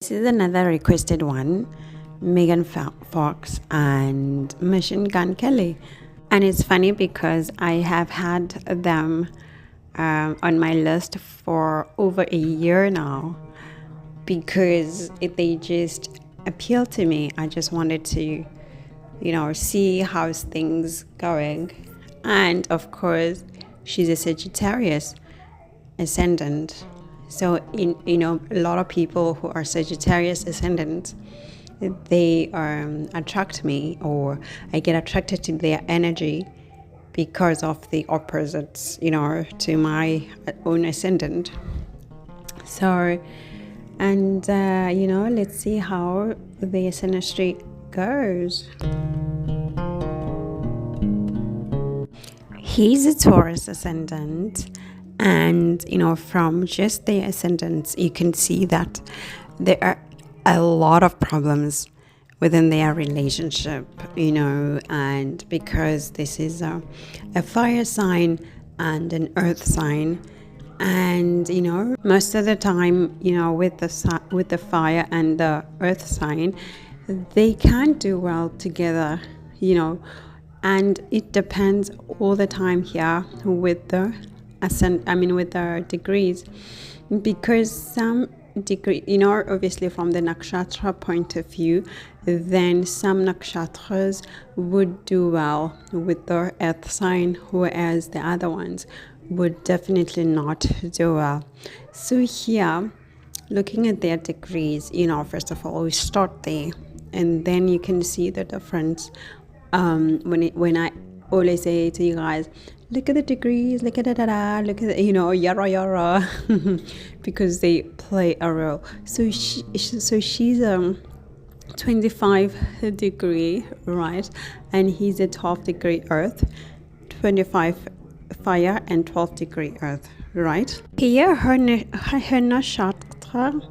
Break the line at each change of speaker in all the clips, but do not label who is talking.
This is another requested one, Megan Fox and Machine Gun Kelly. And it's funny because I have had them on my list for over a year now because they just appeal to me. I just wanted to, see how's things going. And of course, she's a Sagittarius ascendant. So, a lot of people who are Sagittarius ascendant, they attract me, or I get attracted to their energy because of the opposites, to my own ascendant. So, and, let's see how the Synastry goes. He's a Taurus ascendant. And, from just the ascendants, you can see that there are a lot of problems within their relationship, and because this is a fire sign and an earth sign. And, most of the time, with the fire and the earth sign, they can't do well together, and it depends all the time here with the with the degrees, because some degree, obviously from the nakshatra point of view, then some nakshatras would do well with the earth sign, whereas the other ones would definitely not do well. So here, looking at their degrees, first of all, we start there, and then you can see the difference. When I always say to you guys, look at the degrees, look at look at yara, because they play a role. So she's 25 degree, right? And he's a 12 degree earth, 25 fire and 12 degree earth, right? Here her nakshatra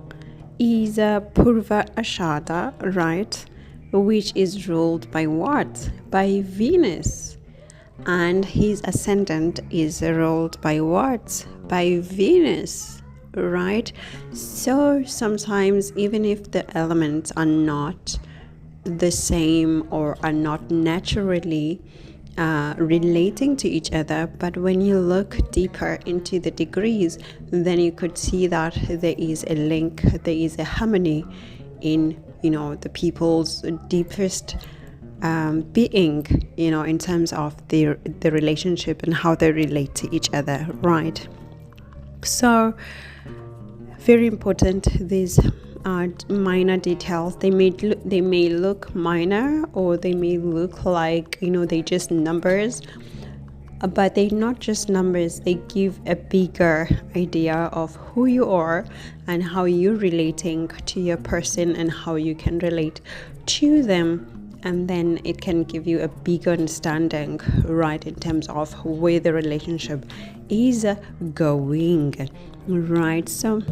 is a Purva Ashada, right? Which is ruled by what? By Venus. And his ascendant is ruled by what? By Venus, right? So sometimes, even if the elements are not the same or are not naturally relating to each other, but when you look deeper into the degrees, then you could see that there is a link, there is a harmony in, the people's deepest being, in terms of the relationship and how they relate to each other, right? So very important, these minor details. They may look minor, or they may look like they just numbers, but they're not just numbers. They give a bigger idea of who you are and how you're relating to your person and how you can relate to them. And then it can give you a bigger understanding, right, in terms of where the relationship is going, right? So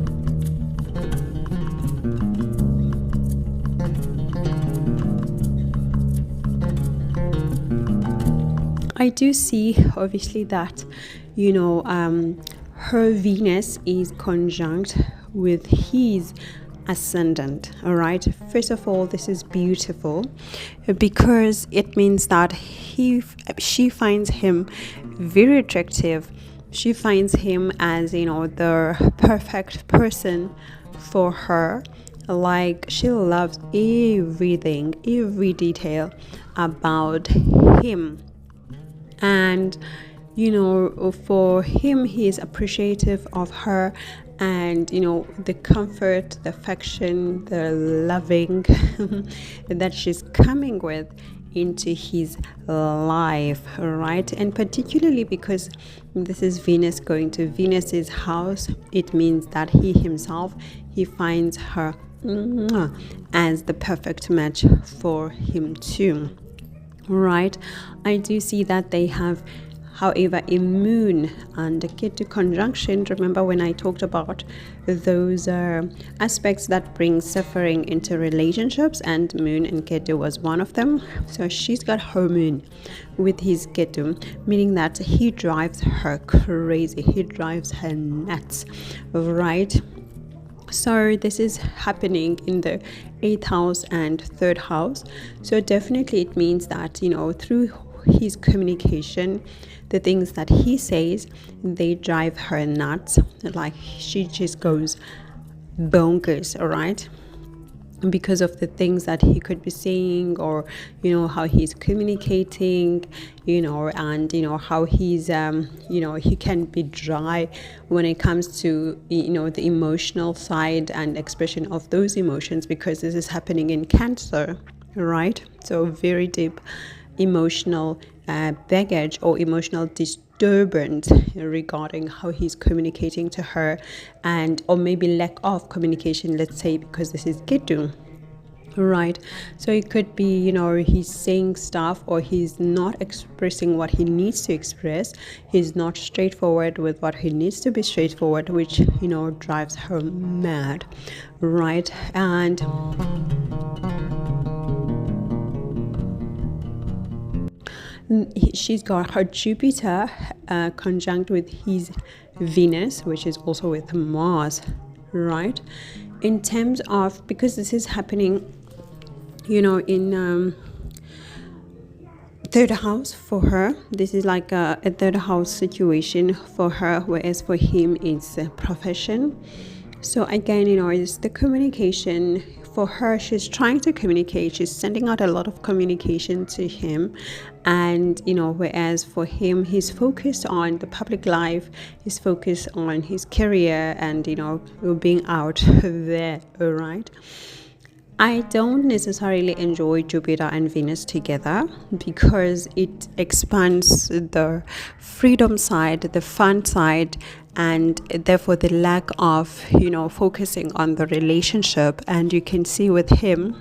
I do see, obviously, that her Venus is conjunct with his ascendant. All right, first of all, this is beautiful because it means that she finds him very attractive. She finds him as the perfect person for her. Like, she loves everything, every detail about him. And for him, he is appreciative of her, and the comfort, the affection, the loving that she's coming with into his life, right? And particularly because this is Venus going to Venus's house, it means that he himself, he finds her as the perfect match for him too, right? I do see that they have, however, a moon and a Ketu conjunction. Remember when I talked about those aspects that bring suffering into relationships, and moon and Ketu was one of them. So she's got her moon with his Ketu, meaning that he drives her crazy, he drives her nuts, right? So this is happening in the 8th house and 3rd house. So definitely it means that, through his communication, the things that he says, they drive her nuts. Like she just goes bonkers, all right? Because of the things that he could be saying, or how he's communicating, and how he's he can be dry when it comes to the emotional side and expression of those emotions, because this is happening in Cancer, right? So very deep emotional baggage or emotional disturbance regarding how he's communicating to her, and or maybe lack of communication, let's say, because this is Ketu, right? So it could be he's saying stuff, or he's not expressing what he needs to express. He's not straightforward with what he needs to be straightforward, which drives her mad, right? And she's got her Jupiter conjunct with his Venus, which is also with Mars, right? In terms of, because this is happening, in 3rd house for her, this is like a 3rd house situation for her, whereas for him it's a profession. So again, it's the communication. For her, she's trying to communicate, she's sending out a lot of communication to him, and whereas for him, he's focused on the public life, he's focused on his career, and being out there, all right? I don't necessarily enjoy Jupiter and Venus together, because it expands the freedom side, the fun side, and therefore the lack of focusing on the relationship. And you can see with him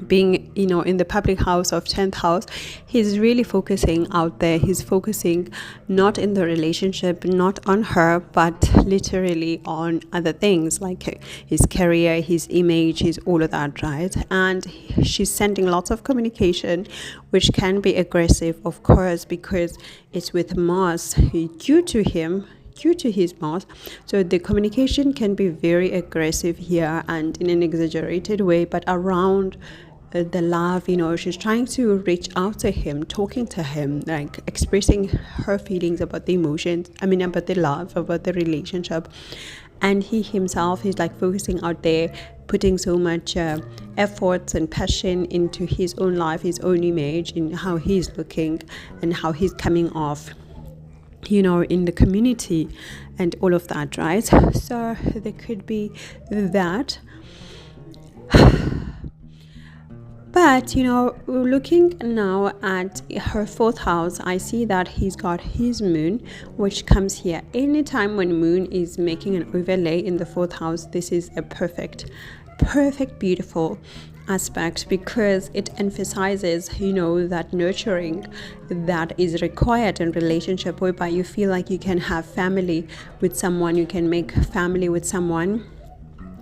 being in the public house of 10th house, he's really focusing out there. He's focusing not in the relationship, not on her, but literally on other things like his career, his image, his all of that, right? And she's sending lots of communication, which can be aggressive, of course, because it's with Mars due to his Mars. So the communication can be very aggressive here and in an exaggerated way, but around the love, she's trying to reach out to him, talking to him, like expressing her feelings about the emotions, about the love, about the relationship. And he himself is like focusing out there, putting so much efforts and passion into his own life, his own image, in how he's looking and how he's coming off in the community and all of that, right? So there could be that. But looking now at her 4th house, I see that he's got his moon, which comes here. Anytime when moon is making an overlay in the 4th house, this is a perfect, beautiful aspect, because it emphasizes that nurturing that is required in relationship, whereby you feel like you can have family with someone, you can make family with someone,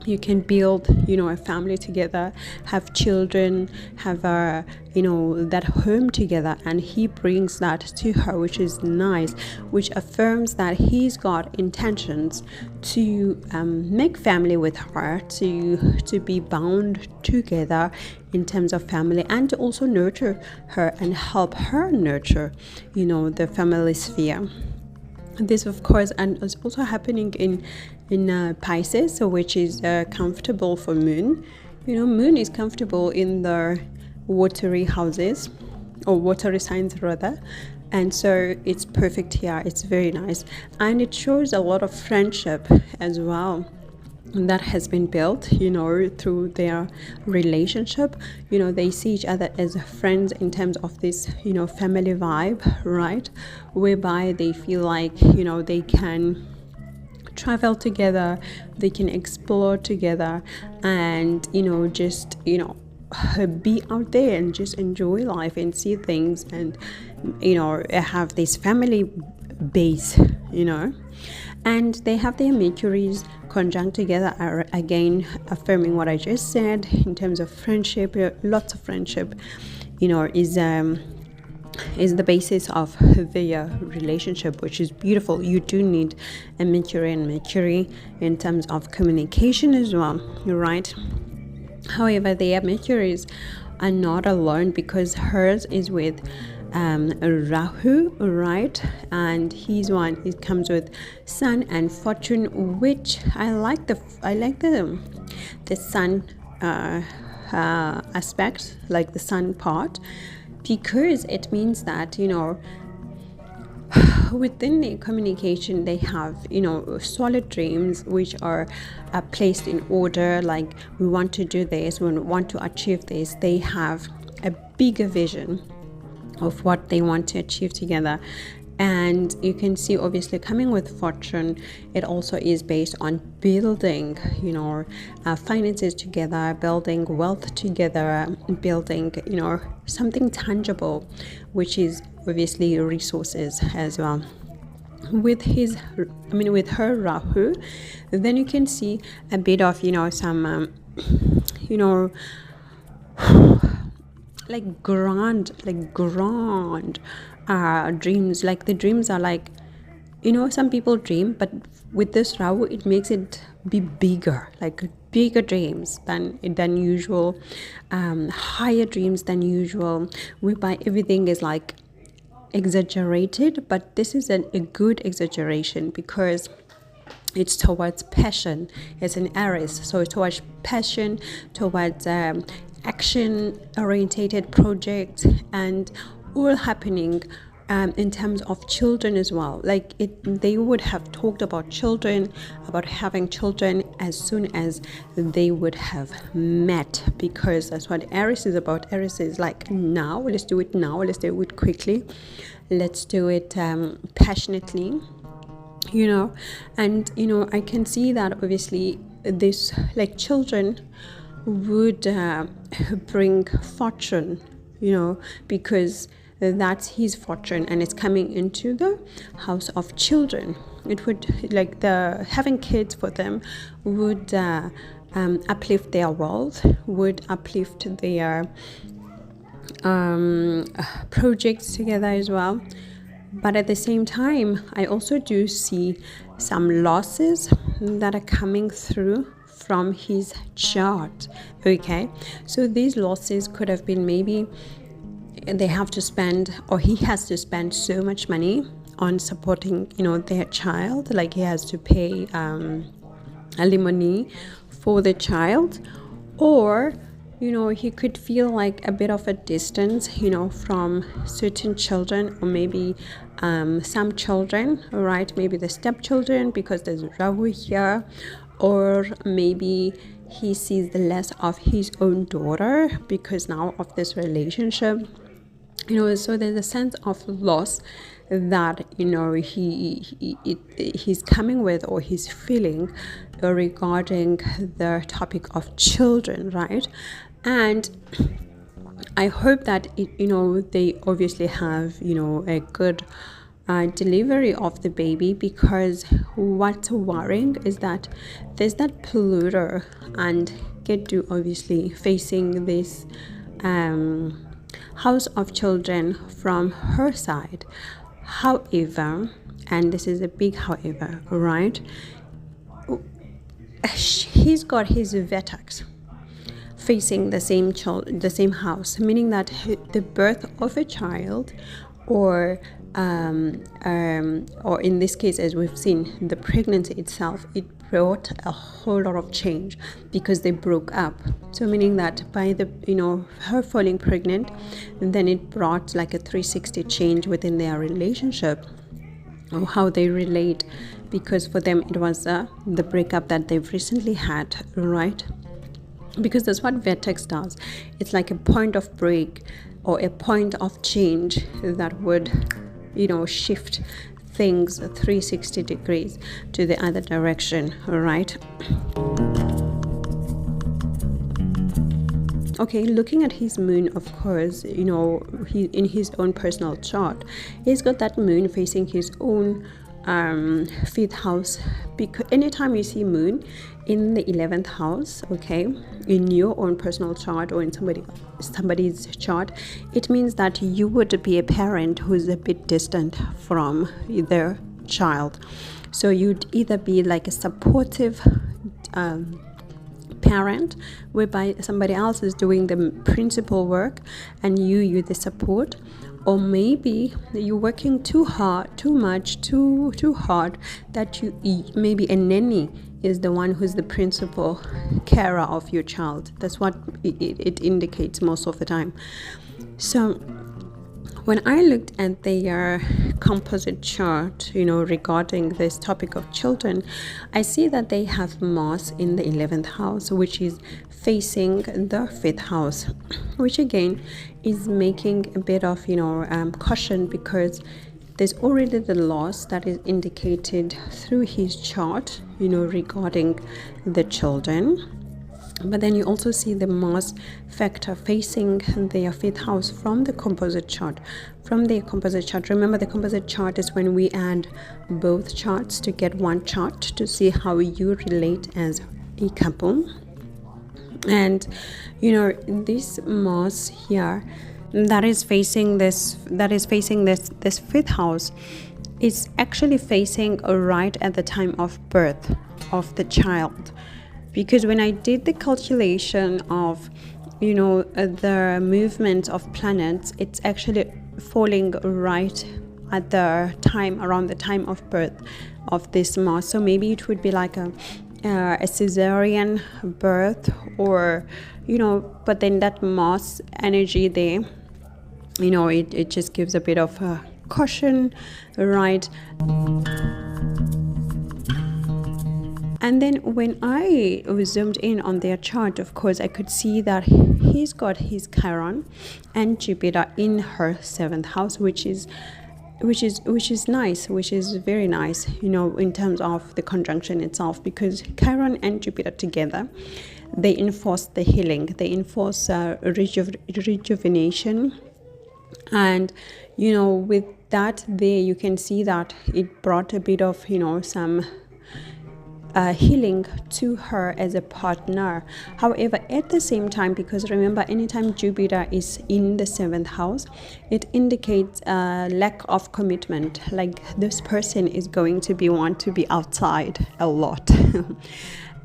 you can build a family together, have children, have that home together. And he brings that to her, which is nice, which affirms that he's got intentions to make family with her, to be bound together in terms of family, and to also nurture her and help her nurture the family sphere. This, of course, and is also happening in Pisces, so which is comfortable for moon. Moon is comfortable in the watery houses, or watery signs rather, and so it's perfect here. It's very nice, and it shows a lot of friendship as well that has been built through their relationship. They see each other as friends in terms of this family vibe, right, whereby they feel like they can travel together, they can explore together, and just be out there and just enjoy life and see things, and have this family base, and they have their Mercuries conjunct together, again affirming what I just said in terms of friendship. Lots of friendship is is the basis of their relationship, which is beautiful. You do need a Mercury and Mercury in terms of communication as well, right? However, their Mercuries are not alone, because hers is with Rahu, right? And he's one. It comes with Sun and Fortune, which I like the Sun aspect, like the Sun part, because it means that, you know, within the communication they have, you know, solid dreams which are placed in order, like we want to do this, we want to achieve this. They have a bigger vision of what they want to achieve together. And you can see, obviously, coming with Fortune, it also is based on building, you know, finances together, building wealth together, building, you know, something tangible, which is obviously resources as well. With her Rahu, then you can see a bit of, you know, some, you know, like grand dreams. Like the dreams are like, you know, some people dream, but with this Rahu, it makes it be bigger, like bigger dreams than usual, higher dreams than usual, whereby everything is like exaggerated. But this is a good exaggeration, because it's towards passion. It's an Aries, so it's towards passion, towards action orientated projects, and all happening in terms of children as well. Like they would have talked about children, about having children as soon as they would have met, because that's what Aries is about. Aries is like, now, let's do it now, let's do it quickly, let's do it passionately, you know. And, you know, I can see that obviously this, like, children would bring fortune, you know, because that's his fortune, and it's coming into the house of children. It would, like, the having kids for them would uplift their wealth, would uplift their projects together as well. But at the same time, I also do see some losses that are coming through from his chart. Okay, so these losses could have been, maybe they have to spend, or he has to spend so much money on supporting, you know, their child. Like he has to pay alimony for the child, or, you know, he could feel like a bit of a distance, you know, from certain children, or maybe some children, right? Maybe the stepchildren, because there's Rahu here, or maybe he sees the less of his own daughter because now of this relationship, you know. So there's a sense of loss that, you know, he's coming with, or he's feeling regarding the topic of children, right? And I hope that you know, they obviously have, you know, a good delivery of the baby, because what's worrying is that there's that Pluto and Ketu obviously facing this house of children from her side. However, and this is a big however, right? He's got his vertex facing the same house, meaning that the birth of a child, or in this case, as we've seen, the pregnancy itself, it brought a whole lot of change because they broke up. So meaning that by the, you know, her falling pregnant, then it brought like a 360 change within their relationship, or how they relate, because for them it was the breakup that they've recently had, right? Because that's what vertex does. It's like a point of break, or a point of change that would, you know, shift things 360 degrees to the other direction, right? Okay, looking at his moon, of course, you know, he in his own personal chart, he's got that moon facing his own fifth house, because anytime you see moon, in the 11th house, okay, in your own personal chart or in somebody's chart, it means that you would be a parent who's a bit distant from their child. So you'd either be like a supportive parent, whereby somebody else is doing the principal work and you're the support, or maybe you're working too hard, too hard, that you maybe a nanny is the one who's the principal carer of your child. That's what it indicates most of the time. So when I looked at their composite chart, regarding this topic of children, I see that they have Mars in the 11th house, which is facing the 5th house, which again is making a bit of, caution, because there's already the loss that is indicated through his chart, regarding the children. But then you also see the Mars factor facing their 5th house from the composite chart. Remember, the composite chart is when we add both charts to get one chart to see how you relate as a couple. And this Mars here that is facing this 5th house is actually facing right at the time of birth of the child. Because when I did the calculation of, the movement of planets, it's actually falling right at the time, around the time of birth of this Mars. So maybe it would be like a cesarean birth, or, but then that Mars energy there, it just gives a bit of a caution, right? And then when I zoomed in on their chart, of course, I could see that he's got his Chiron and Jupiter in her 7th house, which is nice, which is very nice, in terms of the conjunction itself, because Chiron and Jupiter together, they enforce the healing, they enforce rejuvenation. And, with that there, you can see that it brought a bit of, some healing to her as a partner. However, at the same time, because remember, anytime Jupiter is in the 7th house, it indicates a lack of commitment. Like, this person is going to want to be outside a lot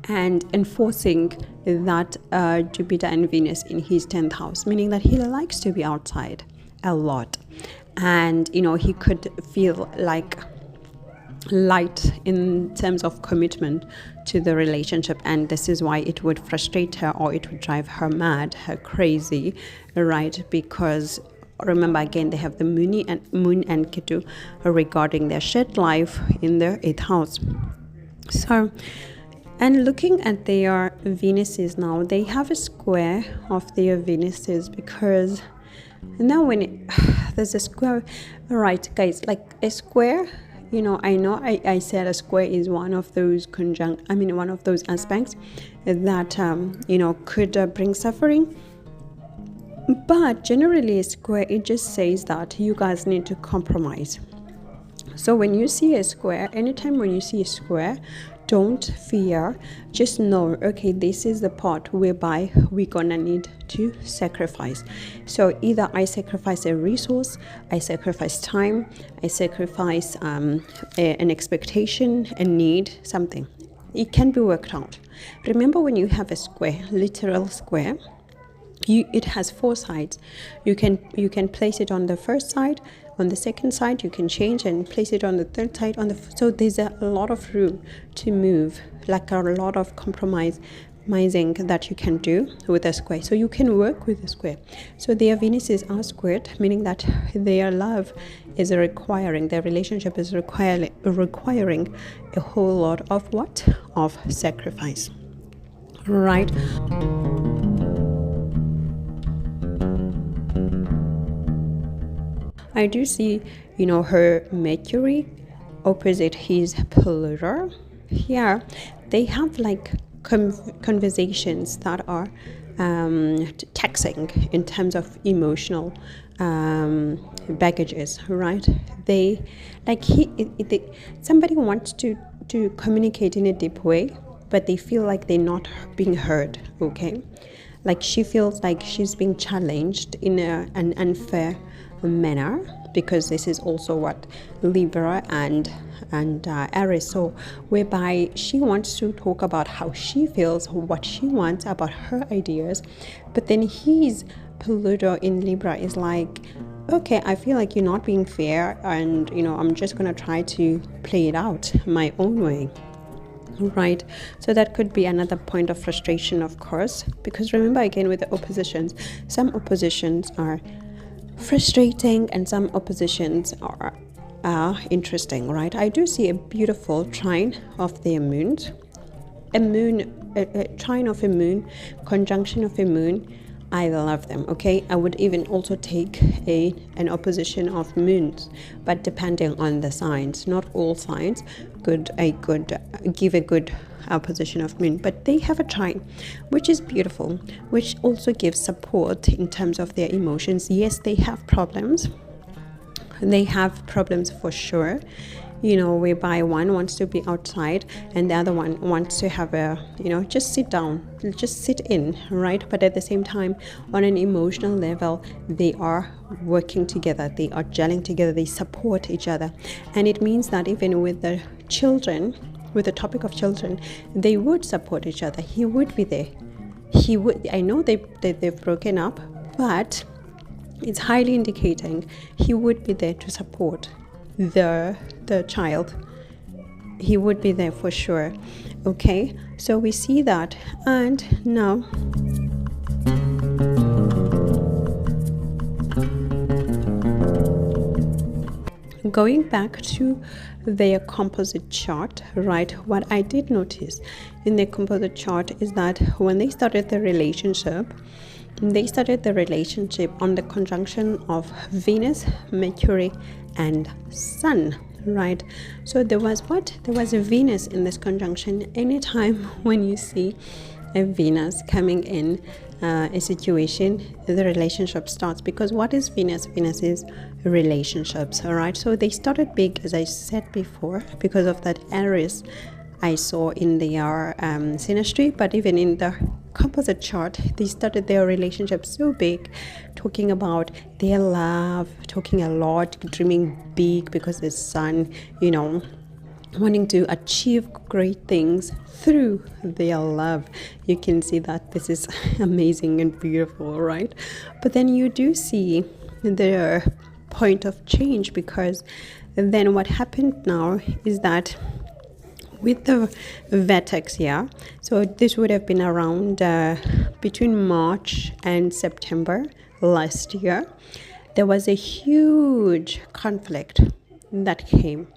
and enforcing that Jupiter and Venus in his 10th house, meaning that he likes to be outside a lot. And he could feel like light in terms of commitment to the relationship, and this is why it would frustrate her, or it would drive her mad, her crazy, right? Because remember, again, they have the moon and Ketu regarding their shared life in their 8th house. So, and looking at their Venuses now, they have a square of their Venuses, because now when there's a square, right, guys, like a square, I know I said a square is one of those one of those aspects that could bring suffering. But generally, a square, it just says that you guys need to compromise. So when you see a square, anytime when you see a square, don't fear, just know, okay, this is the part whereby we're gonna need to sacrifice. So either I sacrifice a resource, I sacrifice time, I sacrifice an expectation, a need, something. It can be worked out. Remember, when you have a square, literal square, it has 4 sides. You can place it on the first side, on the second side you can change and place it on the third side, so there's a lot of room to move, like a lot of compromising that you can do with a square. So you can work with a square. So their Venuses are squared, meaning that their love is requiring, their relationship is requiring a whole lot of what? Of sacrifice, right? I do see, her Mercury opposite his Pluto. Here, they have like conversations that are taxing in terms of emotional baggages, right? Somebody wants to communicate in a deep way, but they feel like they're not being heard, okay? Like she feels like she's being challenged in an unfair manner, because this is also what Libra and Aries saw, whereby she wants to talk about how she feels, what she wants about her ideas, but then his Pluto in Libra is like, okay, I feel like you're not being fair, and I'm just gonna try to play it out my own way. Right, so that could be another point of frustration, of course, because remember, again, with the oppositions, some oppositions are frustrating and some oppositions are interesting, right? I do see a beautiful trine of their moons, a trine of a moon, conjunction of a moon. I love them, okay? I would even also take an opposition of moons, but depending on the signs, not all signs could give a good opposition of moon, but they have a trine, which is beautiful, which also gives support in terms of their emotions. Yes, they have problems. They have problems for sure, whereby one wants to be outside and the other one wants to have just sit down, just sit in, right? But at the same time, on an emotional level, they are working together, they are gelling together, they support each other. And it means that even with the children, with the topic of children, they would support each other. He would be there. I know they've broken up, but it's highly indicating he would be there to support the child. He would be there for sure. Okay, so we see that. And now going back to their composite chart, right? What I did notice in their composite chart is that when they started the relationship on the conjunction of Venus, Mercury, and Sun, right? So there was a Venus in this conjunction. Anytime when you see a Venus coming in a situation, the relationship starts, because what is Venus? Venus is relationships, all right? So they started big, as I said before, because of that Aries I saw in their synastry, but even in the composite chart, they started their relationship so big, talking about their love, talking a lot, dreaming big, because the sun, wanting to achieve great things through their love. You can see that this is amazing and beautiful, right? But then you do see the point of change, because then what happened now is that with the vertex here, so this would have been around between March and September last year, there was a huge conflict that came.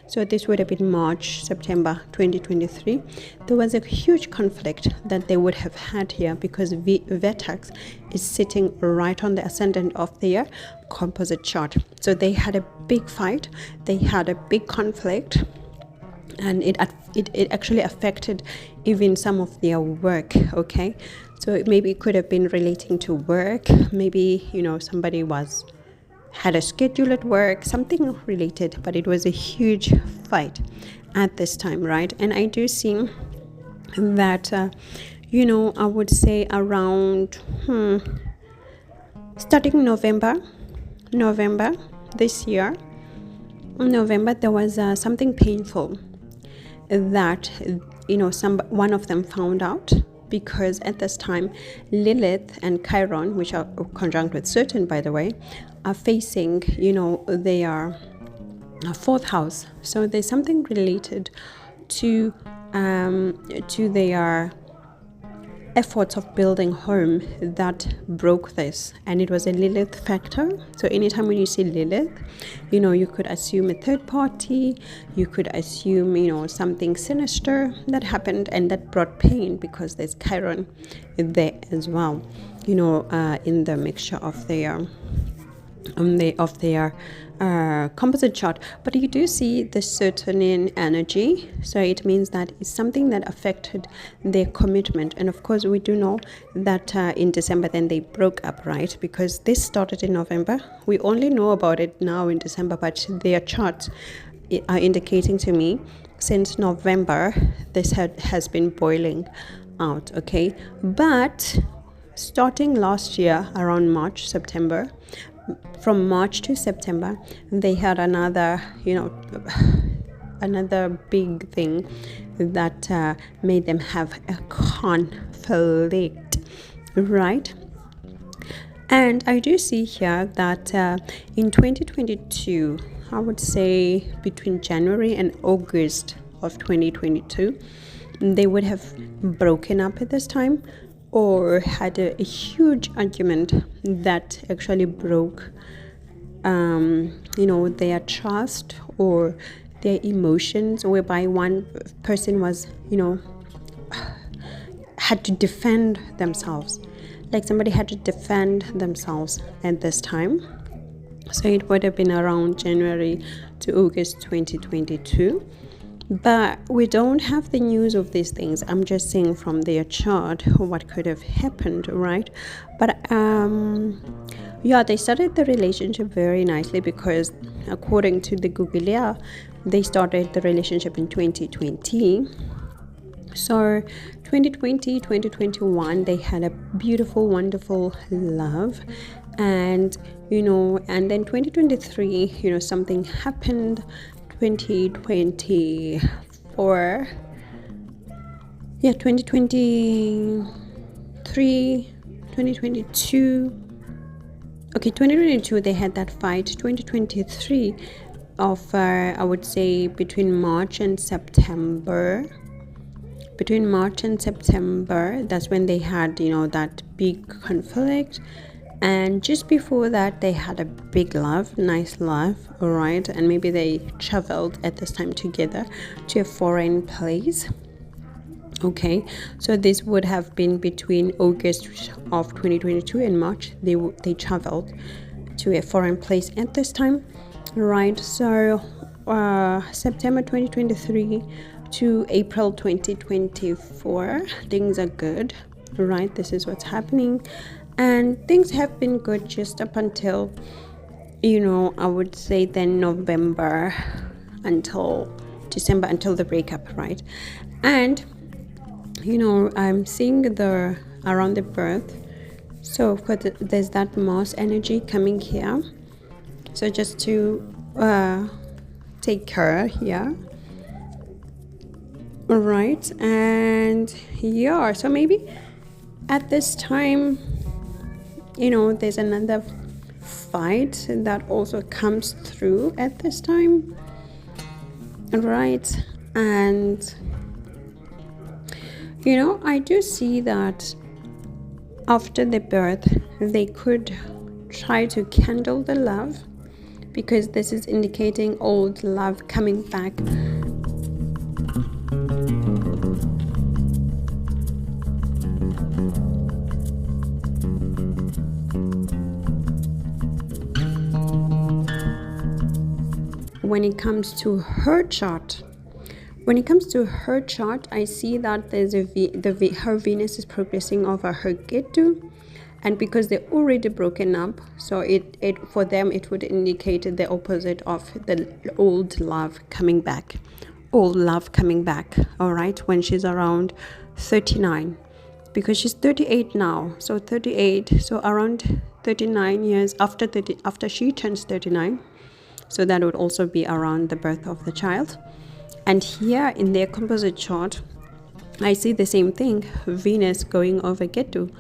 So this would have been March, September 2023. There was a huge conflict that they would have had here, because vertex is sitting right on the ascendant of their composite chart. So they had a big fight, they had a big conflict, and it actually affected even some of their work, okay? So maybe it could have been relating to work, maybe somebody had a schedule at work, something related, but it was a huge fight at this time, right? And I do see that I would say around starting November this year, there was something painful that one of them found out, because at this time Lilith and Chiron, which are conjunct with Saturn, by the way, are facing their fourth house. So there's something related to their efforts of building home that broke this, and it was a Lilith factor. So anytime when you see Lilith, you could assume a third party, you could assume something sinister that happened and that brought pain, because there's Chiron there as well, in the mixture of their composite chart. But you do see the Saturnian energy, so it means that it's something that affected their commitment. And of course we do know that in December then they broke up, right? Because this started in November. We only know about it now in December, but their charts are indicating to me since November, this has been boiling out, okay? But starting last year around March, September, from March to September, they had another big thing that made them have a conflict, right? And I do see here that in 2022, I would say between January and August of 2022, they would have broken up at this time, or had a huge argument that actually broke their trust or their emotions, whereby one person was had to defend themselves, like somebody had to defend themselves at this time. So it would have been around January to August 2022. But we don't have the news of these things. I'm just saying from their chart what could have happened, right? But they started the relationship very nicely, because according to the Googleer, they started the relationship in 2020. So 2020, 2021, they had a beautiful, wonderful love. And and then 2023, something happened. 2023, 2022. Okay, 2022 they had that fight. 2023 of I would say between March and September, that's when they had that big conflict. And just before that, they had a big love, nice love, all right? And maybe they traveled at this time together to a foreign place. Okay, so this would have been between August of 2022 and March. They traveled to a foreign place at this time, right? So September 2023 to April 2024, things are good, right? This is what's happening. And things have been good just up until, I would say then November until December, until the breakup, right? And, I'm seeing around the birth. So, of course, there's that Mars energy coming here. So just to take care here. All right. And, so maybe at this time, there's another fight that also comes through at this time, right? And I do see that after the birth they could try to kindle the love, because this is indicating old love coming back. When it comes to her chart, I see that there's her Venus is progressing over her Ketu, and because they're already broken up, so it for them it would indicate the opposite of the old love coming back. All right, when she's around 39, because she's 38 now, so around 39 years after she turns 39. So that would also be around the birth of the child. And here in their composite chart, I see the same thing. Venus going over Ketu.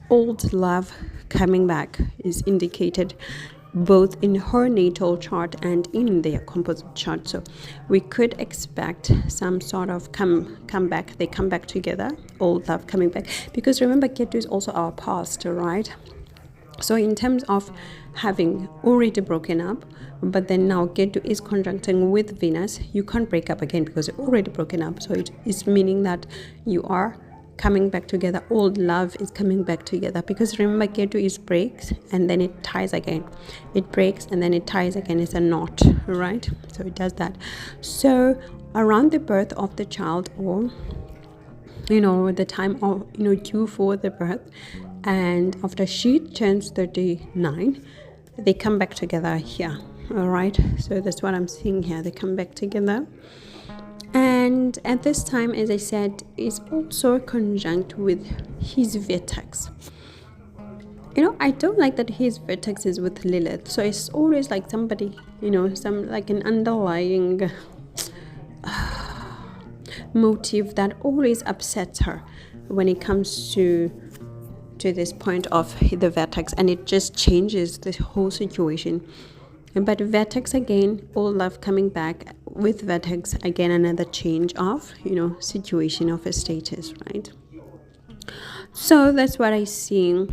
Old love coming back is indicated both in her natal chart and in their composite chart. So we could expect some sort of come back. They come back together. Old love coming back. Because remember, Ketu is also our past, right? So in terms of having already broken up, but then now Ketu is conjuncting with Venus, you can't break up again because you're already broken up. So it is meaning that you are coming back together. Old love is coming back together, because remember, Ketu is breaks and then it ties again. It breaks and then it ties again. It's a knot, right? So it does that. So around the birth of the child, or the time of due for the birth, and after she turns 39, they come back together here. All right, so that's what I'm seeing here. They come back together. And at this time, as I said, is also conjunct with his vertex. I don't like that his vertex is with Lilith. So it's always like somebody, some like an underlying motive that always upsets her when it comes to this point of the vertex, and it just changes the whole situation. But vertex again, all love coming back with vertex again, another change of situation of a status, right? So that's what I see.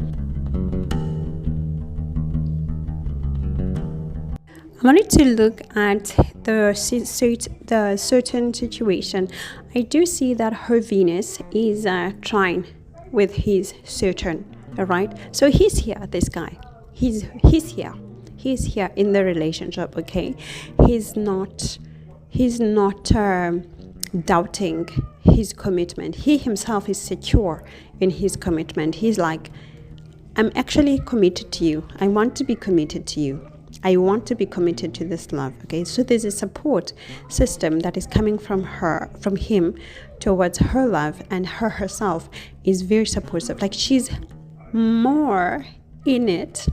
I wanted to look at the certain situation. I do see that her Venus is trine with his Saturn, all right? So he's here, this guy. He's here. He's here in the relationship, okay? He's not doubting his commitment. He himself is secure in his commitment. He's like, I'm actually committed to you. I want to be committed to you. I want to be committed to this love, okay? So there's a support system that is coming from him towards her love, and her herself is very supportive. Like she's more in it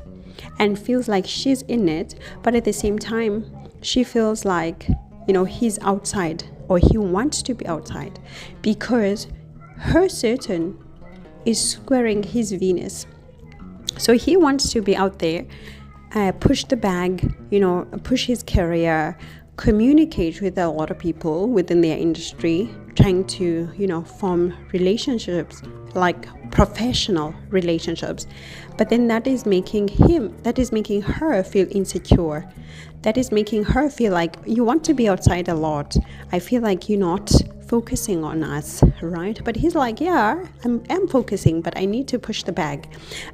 and feels like she's in it, but at the same time, she feels like, he's outside, or he wants to be outside, because her Saturn is squaring his Venus. So he wants to be out there, push the bag, push his career, communicate with a lot of people within their industry, trying to, form relationships, like professional relationships. But then that is making her feel insecure. That is making her feel like, you want to be outside a lot. I feel like you're not focusing on us, right? But he's like, yeah, I'm focusing, but I need to push the bag.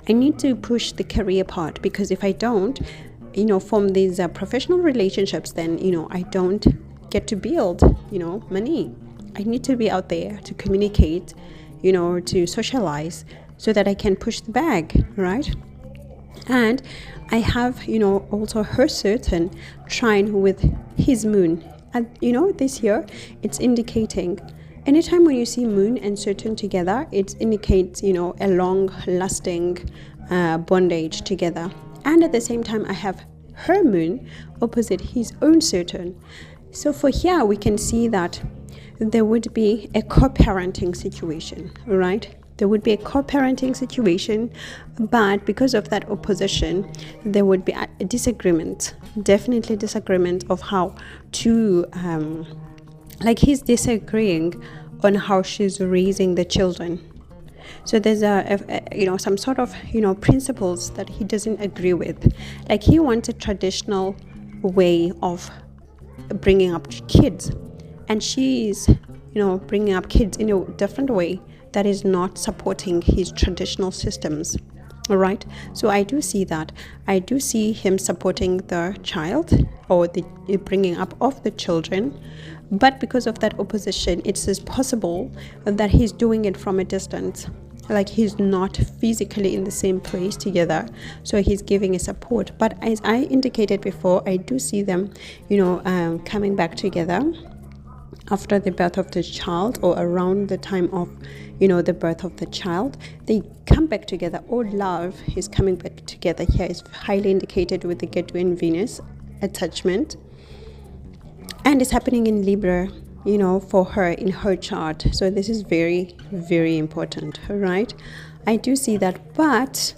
I need to push the career part, because if I don't, form these professional relationships, then, I don't get to build, money. I need to be out there to communicate, to socialize, so that I can push the bag, right? And I have, also her Saturn trine with his moon. And, this year, it's indicating, anytime when you see moon and Saturn together, it indicates, a long-lasting bondage together. And at the same time, I have her moon opposite his own Saturn. So for here, we can see that there would be a co-parenting situation, right? There would be a co-parenting situation, but because of that opposition, there would be a disagreement, definitely disagreement of how to, he's disagreeing on how she's raising the children. So there's some sort of, principles that he doesn't agree with. Like he wants a traditional way of bringing up kids, and she's, bringing up kids in a different way that is not supporting his traditional systems. All right. So I do see that. I do see him supporting the child, or the bringing up of the children. But because of that opposition, it's possible that he's doing it from a distance. Like he's not physically in the same place together. So he's giving a support. But as I indicated before, I do see them, coming back together after the birth of the child, or around the time of, the birth of the child. They come back together. All love is coming back together here. Is highly indicated with the Gateway and Venus attachment. And it's happening in Libra, for her in her chart. So this is very, very important, right? I do see that, but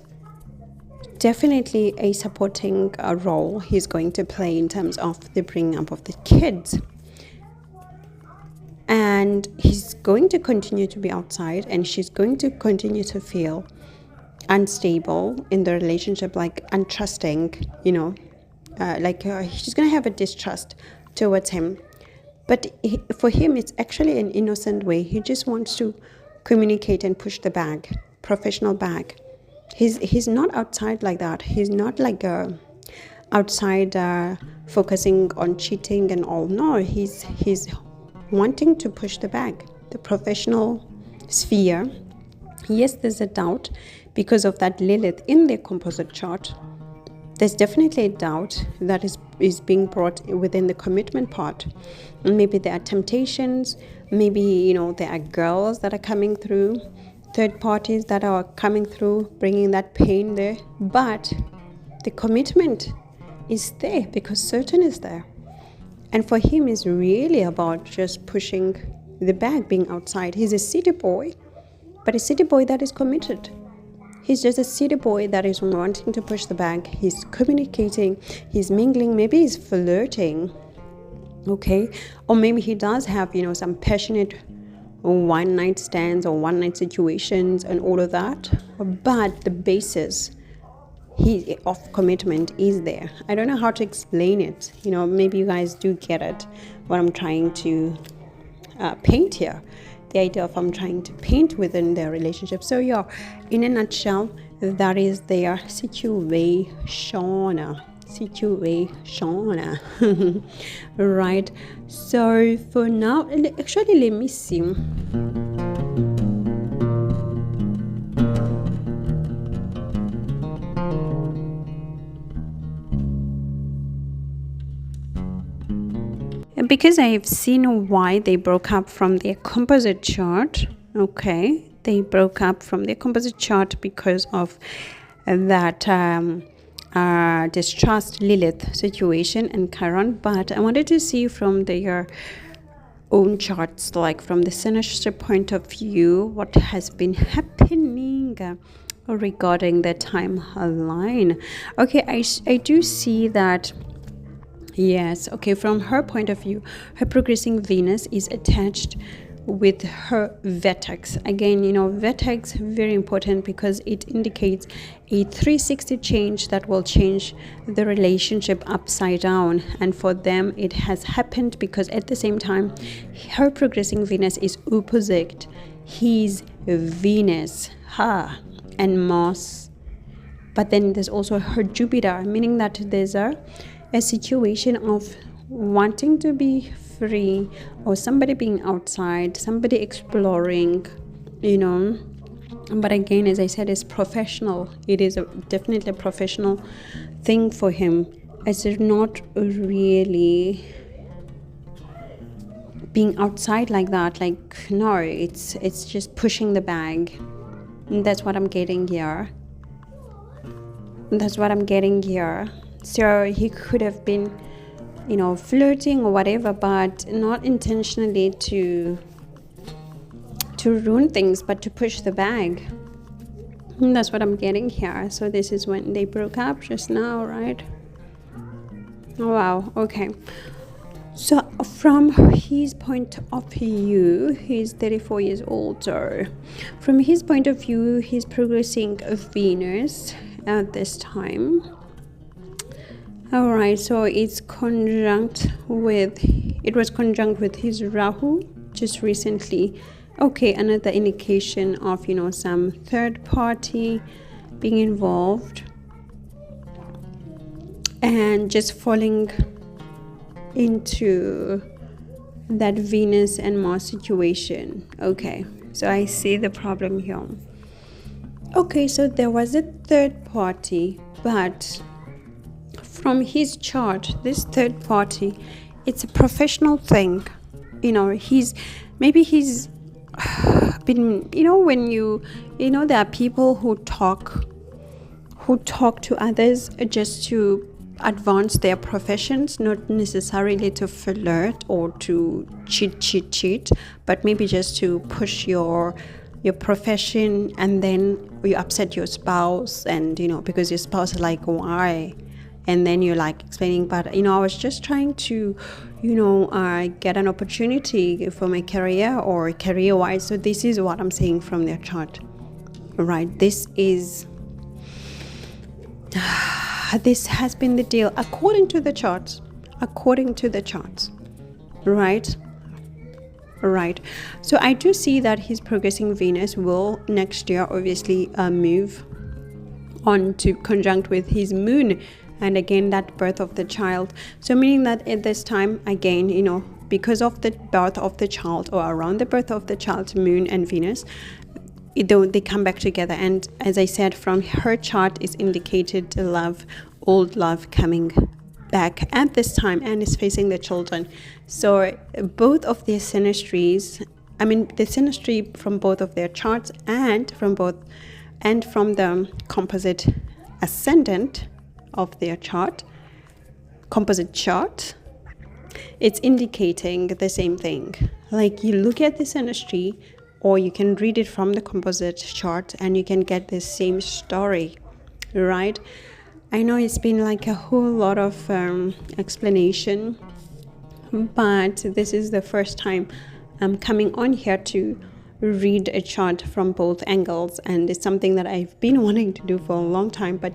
definitely a supporting role he's going to play in terms of the bringing up of the kids. And he's going to continue to be outside, and she's going to continue to feel unstable in the relationship, like untrusting, she's going to have a distrust towards him. But for him, it's actually an innocent way. He just wants to communicate and push the bag, professional bag. He's not outside like that. He's not like outside focusing on cheating and all. No, he's wanting to push the bag, the professional sphere. Yes, there's a doubt because of that Lilith in their composite chart. there's definitely a doubt that is being brought within the commitment part. Maybe there are temptations, maybe there are girls that are coming through, third parties that are coming through, bringing that pain there, but the commitment is there because certain is there. And for him, it's really about just pushing the bag, being outside. He's a city boy, but a city boy that is committed. He's just a city boy that is wanting to push the bag. He's communicating, he's mingling, maybe he's flirting, okay? Or maybe he does have, some passionate one-night stands or one-night situations and all of that. But the basis of commitment is there. I don't know how to explain it. Maybe you guys do get it, what I'm trying to paint here. The idea of I'm trying to paint within their relationship. So yeah, in a nutshell, that is their situation. Right. So for now, actually, let me see. Because I've seen why they broke up from their composite chart. Okay, they broke up from their composite chart because of that distrust Lilith situation and Chiron. But I wanted to see from their own charts, like from the Synastry point of view, what has been happening regarding the timeline. Okay, I do see that. Yes, okay, from her point of view, her progressing Venus is attached with her vertex. Again, vertex, very important because it indicates a 360 change that will change the relationship upside down. And for them, it has happened because at the same time, her progressing Venus is opposite his Venus, and Mars. But then there's also her Jupiter, meaning that there's a situation of wanting to be free, or somebody being outside, somebody exploring, but again, as I said, it's professional. It is definitely a professional thing for him. It's not really being outside like that, no, it's just pushing the bag. And that's what I'm getting here. So he could have been, flirting or whatever, but not intentionally to ruin things, but to push the bag. And that's what I'm getting here. So this is when they broke up just now, right? Oh, wow. Okay. So from his point of view, he's 34 years old. So from his point of view, he's progressing Venus at this time. All right, so it was conjunct with his Rahu just recently. Okay, another indication of, some third party being involved and just falling into that Venus and Mars situation. Okay, so I see the problem here. Okay, so there was a third party, but from his chart, this third party, it's a professional thing. He's been, when there are people who talk to others just to advance their professions, not necessarily to flirt or to cheat, but maybe just to push your profession, and then you upset your spouse, and because your spouse is like, why? And then you're explaining, but I was just trying to get an opportunity for my career or career-wise. So this is what I'm saying from their chart, right? This has been the deal according to the charts, right? So I do see that his progressing Venus will next year obviously move on to conjunct with his moon, and again that birth of the child. So meaning that at this time, again, because of the birth of the child, or around the birth of the child, moon and Venus, they come back together. And as I said, from her chart is indicated love old love coming back at this time and is facing the children. So both of their synastries, the synastry from both of their charts and from the composite ascendant of their chart, composite chart, it's indicating the same thing. Like, you look at the synastry, or you can read it from the composite chart, and you can get the same story, right? I know it's been like a whole lot of explanation, but this is the first time I'm coming on here to read a chart from both angles, and it's something that I've been wanting to do for a long time, but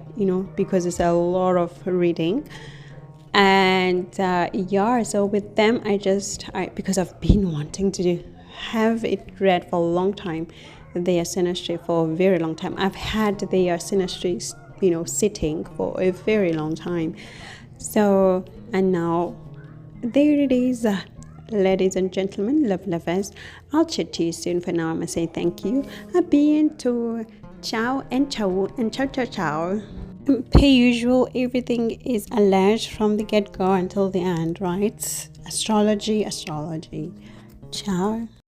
because it's a lot of reading. And so with them, because I've been wanting to have it read for a long time, their synastry for a very long time. I've had their synastry sitting for a very long time. So, and now there it is. Ladies and gentlemen, love lovers, I'll chat to you soon. For now, I'm going to say thank you. To ciao and ciao and ciao ciao ciao. Per usual, everything is alleged from the get-go until the end, right? Astrology. Ciao.